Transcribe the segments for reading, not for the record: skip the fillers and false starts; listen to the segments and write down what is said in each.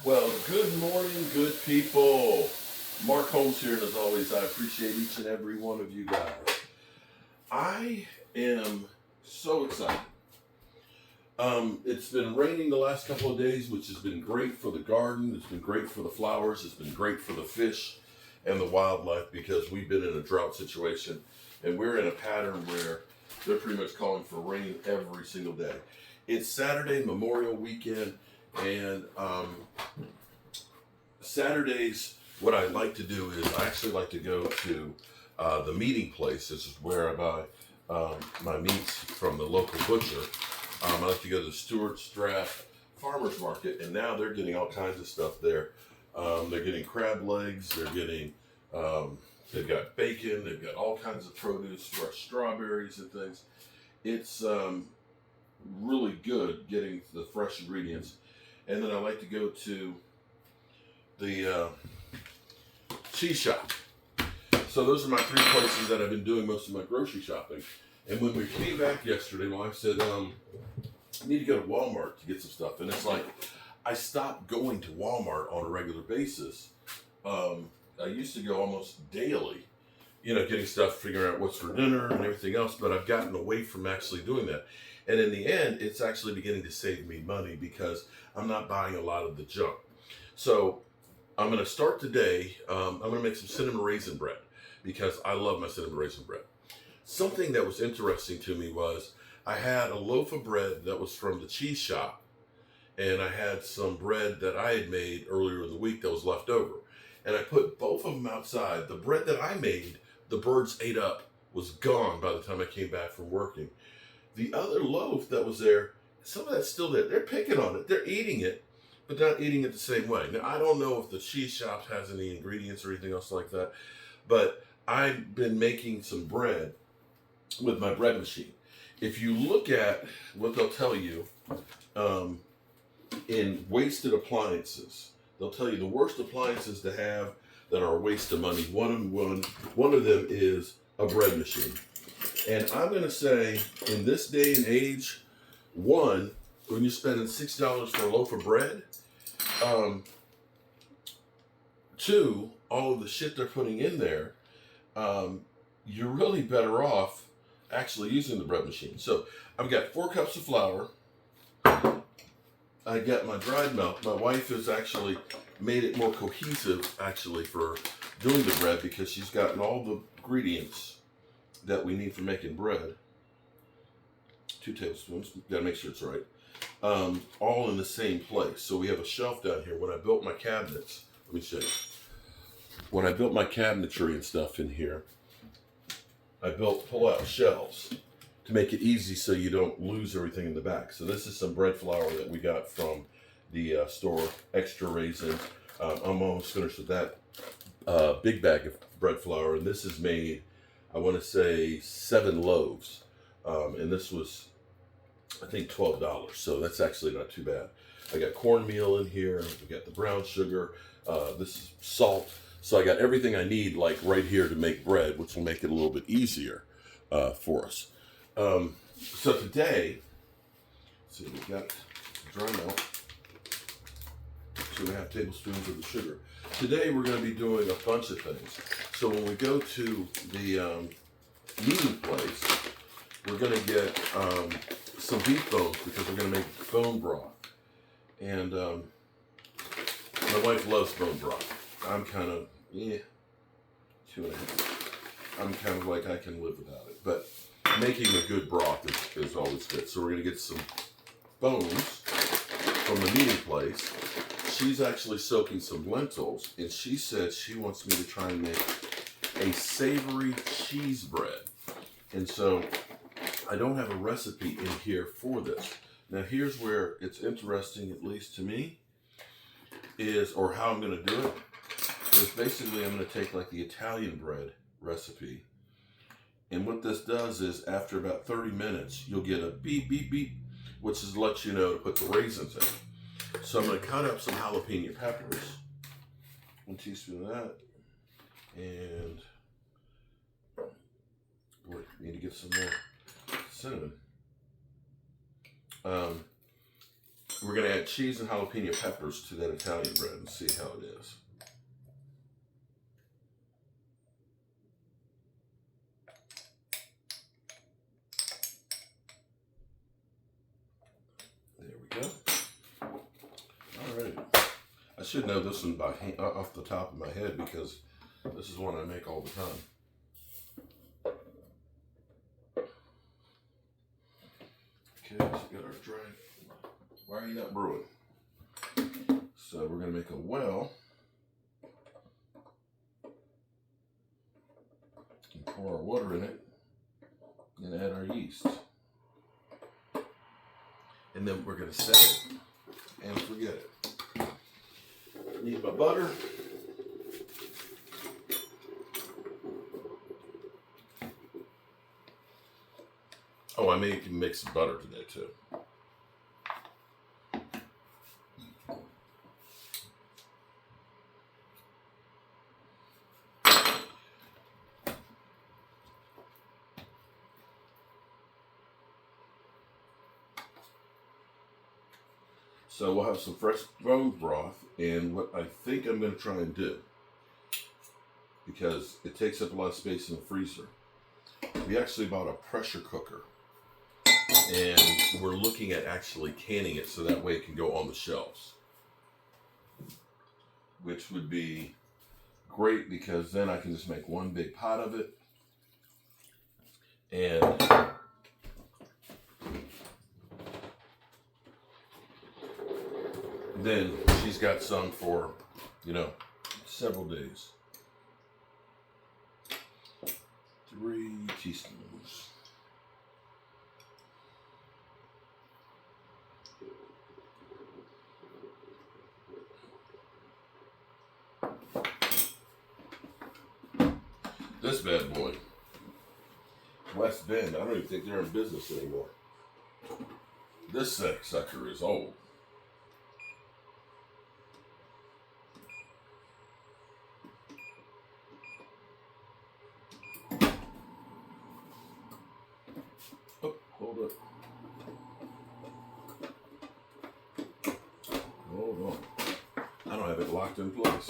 Well, good morning, good people. Mark Holmes here, and as always, I appreciate each and every one of you guys. I am so excited. It's been raining the last couple of days, which has been great for the garden. It's been great for the flowers. It's been great for the fish and the wildlife because we've been in a drought situation, and we're in a pattern where they're pretty much calling for rain every single day. It's Saturday, Memorial Weekend, and Saturdays, what I like to do is I actually like to go to the meeting place. This is where I buy my meats from the local butcher. I like to go to the Stuart Strath Farmers Market, and now they're getting all kinds of stuff there. They're getting crab legs. They're getting they've got bacon. They've got all kinds of produce, fresh strawberries and things. It's really good getting the fresh ingredients. And then I like to go to the cheese shop. So those are my three places that I've been doing most of my grocery shopping. And when we came back yesterday, my wife said, I need to go to Walmart to get some stuff. And it's like, I stopped going to Walmart on a regular basis. I used to go almost daily, getting stuff, figuring out what's for dinner and everything else. But I've gotten away from actually doing that. And in the end, it's actually beginning to save me money because I'm not buying a lot of the junk. So I'm going to start today. I'm going to make some cinnamon raisin bread because I love my cinnamon raisin bread. Something that was interesting to me was I had a loaf of bread that was from the cheese shop, and I had some bread that I had made earlier in the week that was left over. And I put both of them outside. The bread that I made, the birds ate up, was gone by the time I came back from working. The other loaf that was there, some of that's still there. They're picking on it. They're eating it, but not eating it the same way. Now, I don't know if the cheese shop has any ingredients or anything else like that, but I've been making some bread with my bread machine. If you look at what they'll tell you in wasted appliances, they'll tell you the worst appliances to have that are a waste of money. One of them is a bread machine. And I'm going to say, in this day and age, when you're spending $6 for a loaf of bread, two, all of the shit they're putting in there, you're really better off actually using the bread machine. So I've got 4 cups of flour. I got my dried milk. My wife has actually made it more cohesive actually for doing the bread because she's gotten all the ingredients that we need for making bread. 2 tablespoons, gotta make sure it's right. All in the same place. So we have a shelf down here. When I built my cabinets, let me show you. When I built my cabinetry and stuff in here, I built pull-out shelves to make it easy so you don't lose everything in the back. So this is some bread flour that we got from the store, extra raisins. I'm almost finished with that big bag of bread flour, and this is made, I want to say 7 loaves, and this was, I think, $12, so that's actually not too bad. I got cornmeal in here, we got the brown sugar, this is salt, so I got everything I need like right here to make bread, which will make it a little bit easier for us. So today, let's see, we got dry milk, 2.5 tablespoons of the sugar. Today we're going to be doing a bunch of things. So when we go to the meeting place, we're going to get some beef bones because we're going to make bone broth. And my wife loves bone broth. I'm kind of, 2.5. I'm kind of like I can live without it. But making a good broth is always good. So we're going to get some bones from the meeting place. She's actually soaking some lentils, and she said she wants me to try and make a savory cheese bread. And so I don't have a recipe in here for this. Now here's where it's interesting, at least to me, or how I'm going to do it, is basically I'm going to take like the Italian bread recipe. And what this does is after about 30 minutes, you'll get a beep, beep, beep, which is to let you know to put the raisins in. So I'm going to cut up some jalapeno peppers. 1 teaspoon of that. And boy, need to get some more cinnamon. we're going to add cheese and jalapeno peppers to that Italian bread and see how it is. There we go. All right. I should know this one by hand, off the top of my head, because this is one I make all the time. Okay, so we got our dry. Why are you not brewing? So we're going to make a well and pour our water in it and add our yeast. And then we're going to set it and forget it. Need my butter. Oh, I may mix some butter today too. So we'll have some fresh bone broth, and what I think I'm going to try and do, because it takes up a lot of space in the freezer, we actually bought a pressure cooker, and we're looking at actually canning it so that way it can go on the shelves, which would be great because then I can just make one big pot of it, and then she's got some for, several days. 3 teaspoons. This bad boy, West Bend, I don't even think they're in business anymore. This sucker is old. Oh, hold up. Hold on. I don't have it locked in place.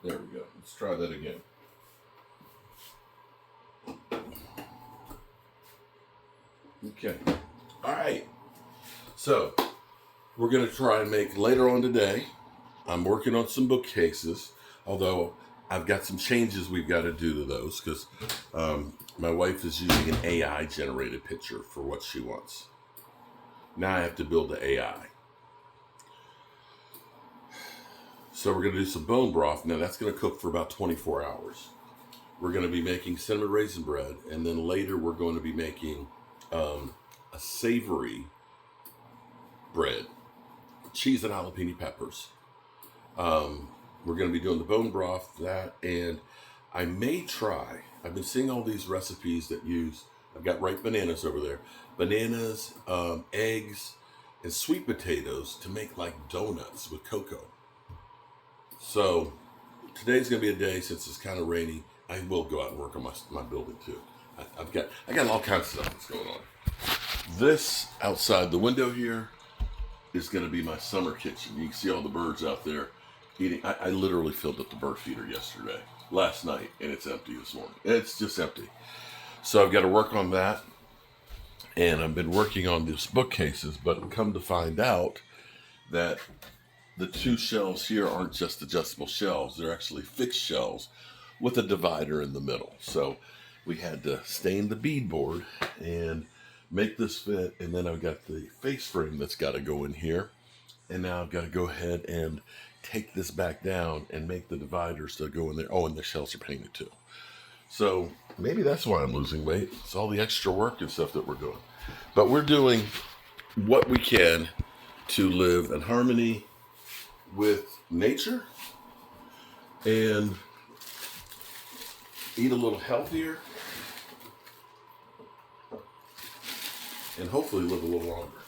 There we go. Let's try that again. Okay. All right. So we're going to try and make later on today. I'm working on some bookcases, although I've got some changes we've got to do to those because my wife is using an AI generated picture for what she wants. Now I have to build the AI. So we're going to do some bone broth. Now that's going to cook for about 24 hours. We're going to be making cinnamon raisin bread, and then later we're going to be making a savory bread, cheese and jalapeno peppers. We're going to be doing the bone broth, that, and I may try, I've been seeing all these recipes that use, I've got ripe bananas over there, bananas, eggs, and sweet potatoes to make like donuts with cocoa. So today's going to be a day, since it's kind of rainy, I will go out and work on my building too. I got all kinds of stuff that's going on. This outside the window here is going to be my summer kitchen. You can see all the birds out there eating. I literally filled up the bird feeder last night, and it's empty this morning. It's just empty. So I've got to work on that, and I've been working on these bookcases, but come to find out that the 2 shelves here aren't just adjustable shelves. They're actually fixed shelves with a divider in the middle. So we had to stain the beadboard and make this fit, and then I've got the face frame that's got to go in here, and now I've got to go ahead and take this back down and make the dividers to go in there. Oh, and the shelves are painted too. So maybe that's why I'm losing weight. It's all the extra work and stuff that we're doing. But we're doing what we can to live in harmony with nature and eat a little healthier and hopefully live a little longer.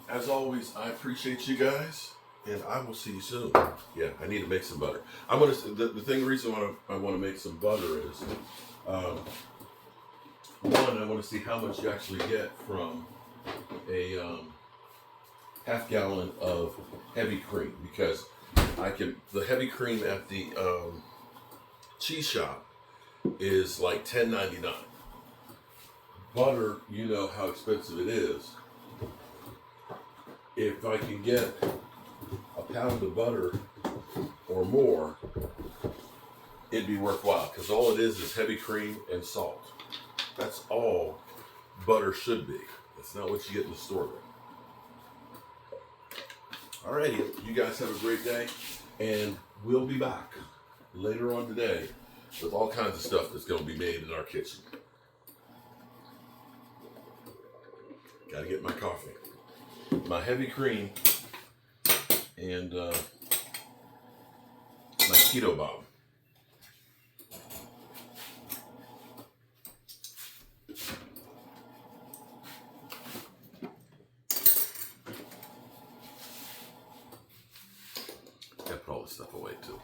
As always, I appreciate you guys, and I will see you soon. Yeah, I need to make some butter. I'm gonna. The reason I want to make some butter is, one, I want to see how much you actually get from a half gallon of heavy cream, because the heavy cream at the cheese shop is like $10.99. Butter, you know how expensive it is. If I can get a pound of butter or more, it'd be worthwhile, because all it is heavy cream and salt. That's all butter should be. That's not what you get in the store though. Alrighty, you guys have a great day, and we'll be back later on today with all kinds of stuff that's going to be made in our kitchen. Gotta get my coffee, my heavy cream, and my keto bomb. Gotta put all this stuff away too.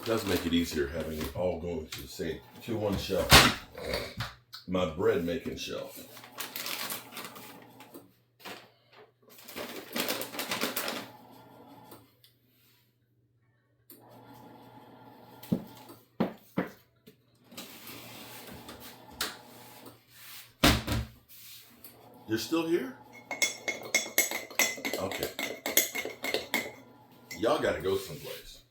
It does make it easier having it all going to one shelf. My bread making shelf. You're still here? Okay. Y'all gotta go someplace.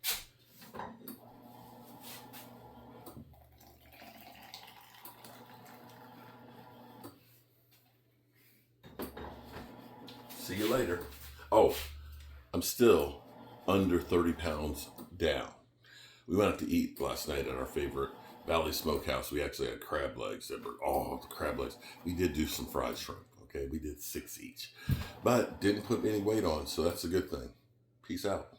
See you later. Oh, I'm still under 30 pounds down. We went out to eat last night at our favorite Valley Smokehouse. We actually had crab legs. The crab legs. We did do some fried shrimp. Okay, we did 6 each, but didn't put any weight on, so that's a good thing. Peace out.